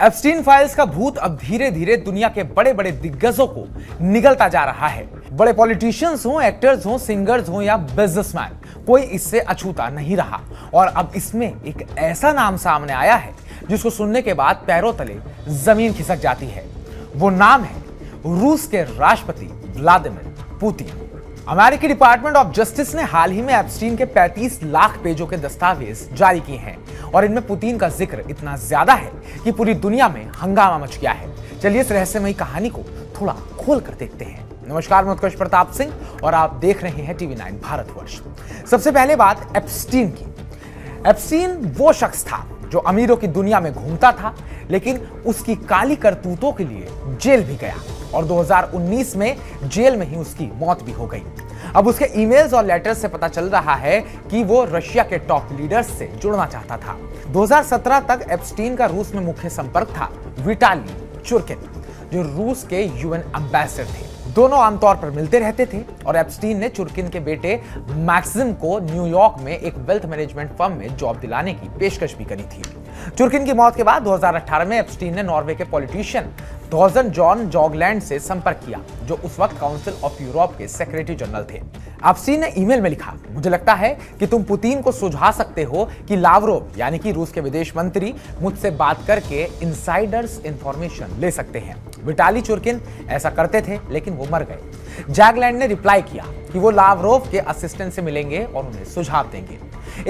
Epstein files का भूत अब धीरे धीरे दुनिया के बड़े बड़े दिग्गजों को निगलता जा रहा है। बड़े पॉलिटिशियंस हो, एक्टर्स हो, सिंगर्स हो या बिजनेसमैन, कोई इससे अछूता नहीं रहा। और अब इसमें एक ऐसा नाम सामने आया है जिसको सुनने के बाद पैरों तले जमीन खिसक जाती है। वो नाम है रूस के राष्ट्रपति व्लादिमीर पुतिन। अमेरिकी डिपार्टमेंट ऑफ जस्टिस ने हाल ही में एप्स्टीन के 35 लाख पेजों के दस्तावेज जारी किए हैं और इनमें पुतिन का जिक्र इतना ज्यादा है कि पूरी दुनिया में हंगामा मच गया है। चलिए इस रहस्यमयी कहानी को थोड़ा खोल कर देखते हैं। नमस्कार, मैं उत्कर्ष प्रताप सिंह और आप देख रहे हैं टीवी 9 भारतवर्ष। सबसे पहले बात एप्स्टीन की। एप्स्टीन वो शख्स था जो अमीरों की दुनिया में घूमता था, लेकिन उसकी काली करतूतों के लिए जेल भी गया और 2019 में जेल में ही उसकी मौत भी हो गई। अब उसके ईमेल्स और लेटर्स से पता चल रहा है कि वो रशिया के टॉप लीडर्स से जुड़ना चाहता था। 2017 तक एप्स्टीन का रूस में मुख्य संपर्क था विटाली चुर्किन, जो रूस के यूएन एम्बेसडर थे। दोनों आमतौर पर मिलते रहते थे और एप्स्टीन ने चुर्किन के बेटे मैक्सिम को न्यूयॉर्क में एक वेल्थ मैनेजमेंट फर्म में जॉब दिलाने की पेशकश भी करी थी। चुर्किन की मौत के बाद 2018 में एप्स्टीन ने नॉर्वे के पॉलिटिशियन थॉर्जन जॉन जॉगलैंड से संपर्क किया, जो उस वक्त काउंसिल ऑफ यूरोप के सेक्रेटरी जनरल थे। एप्स्टीन ने ईमेल में लिखा, मुझे लगता है कि तुम पुतिन को सुझा सकते हो कि लावरोव यानी कि रूस के विदेश मंत्री मुझसे बात करके इनसाइडर्स इंफॉर्मेशन ले सकते हैं। विटाली चुर्किन ऐसा करते थे, लेकिन वो मर गए। जॉगलैंड ने रिप्लाई किया कि वो लावरोव के असिस्टेंट से मिलेंगे और उन्हें सुझाव देंगे।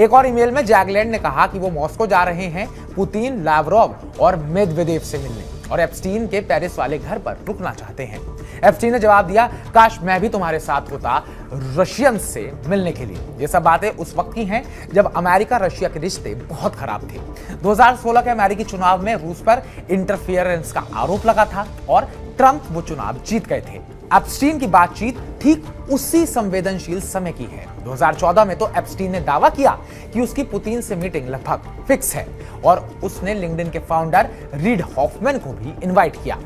एक और ईमेल में जॉगलैंड ने कहा कि वो मॉस्को जा रहे हैं पुतिन, लावरोव और मेदवेदेव से मिलने और एप्स्टीन के पेरिस वाले घर पर रुकना चाहते हैं। एप्स्टीन ने जवाब दिया, काश मैं भी तुम्हारे साथ होता रशियन से मिलने के लिए। ये सब बातें उस वक्त की हैं जब अमेरिका रशिया के रिश्ते बहुत खराब थे। 2016 के अमेरिकी चुनाव में रूस पर इंटरफियरेंस का आरोप लगा था और ट्रंप वो चुनाव जीत गए थे। एप्स्टीन की बातचीत ठीक उसी संवेदनशील समय की है। 2014 में तो एप्स्टीन ने दावा किया कि उसकी पुतिन से मीटिंग लगभग फिक्स है और उसने लिंक्डइन के फाउंडर रीड हॉफमैन को भी इनवाइट किया।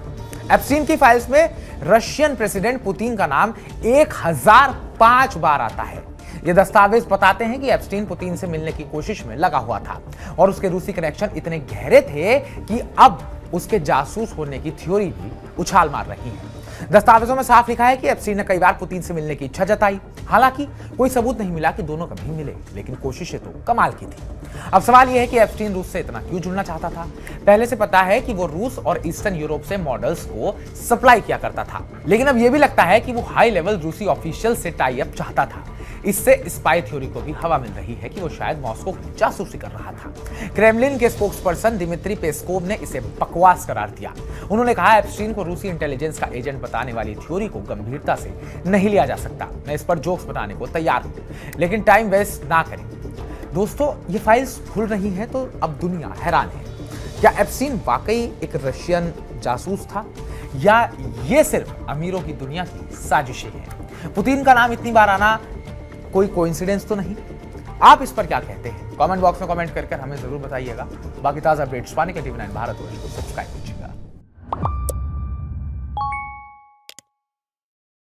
एप्स्टीन की फाइल्स में रशियन प्रेसिडेंट पुतिन का नाम 1005 बार आता है। ये दस्तावेज बताते हैं कि एप्स्टीन पुतिन से मिलने की कोशिश में लगा हुआ था और उसके रूसी कनेक्शन इतने गहरे थे कि अब उसके जासूस होने की थ्योरी भी उछाल मार रही है। दस्तावेजों में साफ लिखा है कि एप्स्टीन ने कई बार पुतिन से मिलने की इच्छा जताई। हालांकि कोई सबूत नहीं मिला कि दोनों कभी मिले, लेकिन कोशिशें तो कमाल की थी। अब सवाल यह है कि एप्स्टीन रूस से इतना क्यों जुड़ना चाहता था। पहले से पता है कि वो रूस और ईस्टर्न यूरोप से मॉडल्स को सप्लाई किया करता था, लेकिन अब यह भी लगता है कि वो हाई लेवल रूसी ऑफिशियल से टाई अप चाहता था। इससे स्पाई थ्योरी को भी हवा मिल रही है कि वो शायद मॉस्को की जासूसी कर रहा था। क्रेमलिन के स्पोक्सपर्सन दिमित्री पेस्कोव ने इसे बकवास करार दिया। उन्होंने कहा, एप्स्टीन को रूसी इंटेलिजेंस का एजेंट बताने वाली थ्योरी को गंभीरता से नहीं लिया जा सकता। मैं इस पर जोक्स बनाने को तैयार हूं, लेकिन टाइम वेस्ट ना करें। दोस्तों, ये फाइल्स खुल रही हैं तो अब दुनिया हैरान है। क्या एप्स्टीन वाकई एक रशियन जासूस था या ये सिर्फ अमीरों की दुनिया की साजिशें हैं? पुतिन का नाम इतनी बार आना कोई कोइंसिडेंस तो नहीं? आप इस पर क्या कहते हैं? कमेंट बॉक्स में कमेंट कर हमें जरूर बताइएगा। बाकी ताजा अपडेट्स पाने के लिए टीवी 9 भारतवर्ष को सब्सक्राइब कीजिए।